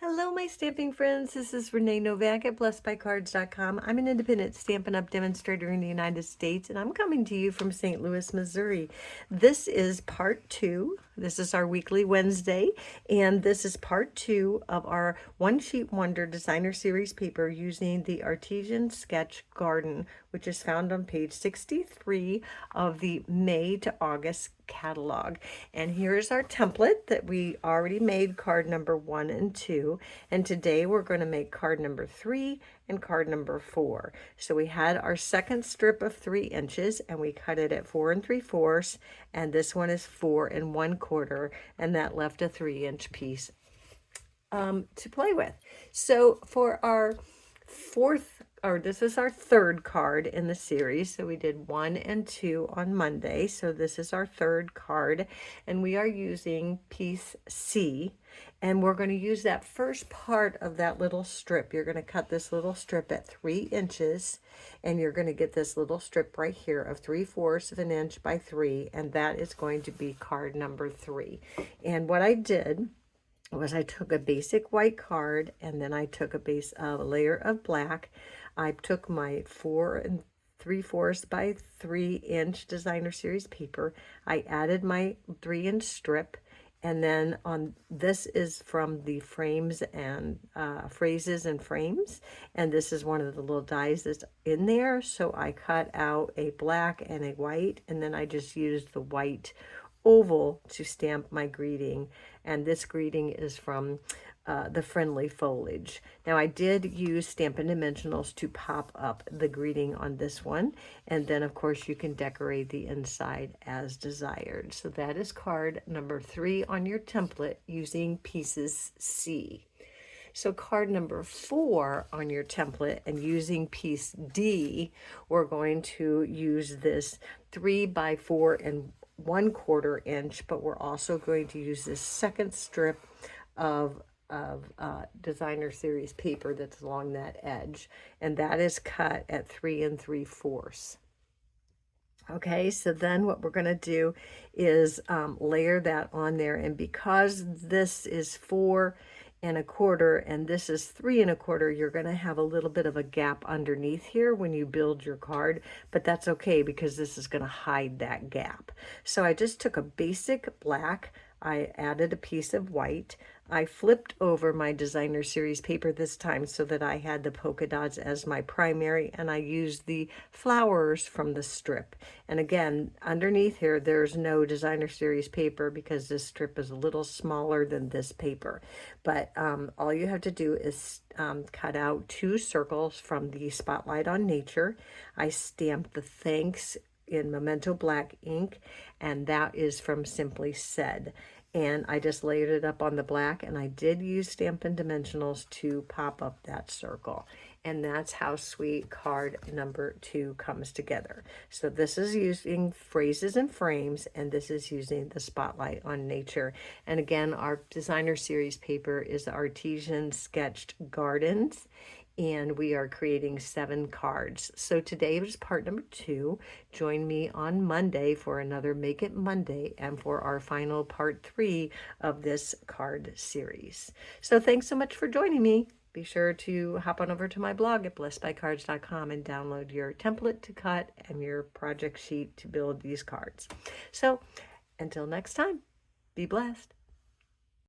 Hello, my stamping friends. This is Renee Novak at blessedbycards.com. I'm an independent Stampin' Up! Demonstrator in the United States, and I'm coming to you from St. Louis, Missouri. This is part 2. This is our weekly Wednesday, and this is part 2 of our One Sheet Wonder Designer Series paper using the Artisan Sketched Garden, which is found on page 63 of the May to August catalog. And here's our template that we already made, card number 1 and 2. And today we're going to make card number 3 and card number 4. So we had our second strip of 3 inches and we cut it at 4 3/4, and this one is 4 1/4, and that left a 3-inch piece to play with. So for our this is our third card in the series. So we did 1 and 2 on Monday. So this is our third card, and we are using piece C, and we're going to use that first part of that little strip. You're going to cut this little strip at 3 inches, and you're going to get this little strip right here of 3/4 of an inch by 3, and that is going to be card number 3. And what I did was I took a basic white card, and then I took a layer of black. I took my 4 3/4 by 3-inch designer series paper. I added my 3-inch strip, and then on this is from the frames and phrases and frames, and this is one of the little dies that's in there. So I cut out a black and a white, and then I just used the white oval to stamp my greeting, and this greeting is from the Friendly Foliage. Now I did use Stampin' Dimensionals to pop up the greeting on this one, and then of course you can decorate the inside as desired. So that is card number 3 on your template using pieces C. So card number 4 on your template, and using piece D, we're going to use this 3 by 4 1/4 inch, but we're also going to use this second strip of designer series paper that's along that edge, and that is cut at 3 3/4. Okay, so then what we're going to do is layer that on there, and because this is 4 1/4 and this is 3 1/4, you're going to have a little bit of a gap underneath here when you build your card, but that's okay because this is going to hide that gap. So I just took a basic black, I added a piece of white, I flipped over my designer series paper this time so that I had the polka dots as my primary, and I used the flowers from the strip. And again, underneath here there's no designer series paper because this strip is a little smaller than this paper. But all you have to do is cut out 2 circles from the Spotlight on Nature. I stamped the thanks in Memento Black ink, and that is from Simply Said. And I just layered it up on the black, and I did use Stampin' Dimensionals to pop up that circle. And that's how sweet card number 2 comes together. So this is using phrases and frames, and this is using the Spotlight on Nature. And again, our designer series paper is Artisan Sketched Gardens, and we are creating 7 cards. So today was part number 2. Join me on Monday for another Make It Monday and for our final part 3 of this card series. So thanks so much for joining me. Be sure to hop on over to my blog at blessedbycards.com and download your template to cut and your project sheet to build these cards. So until next time, be blessed.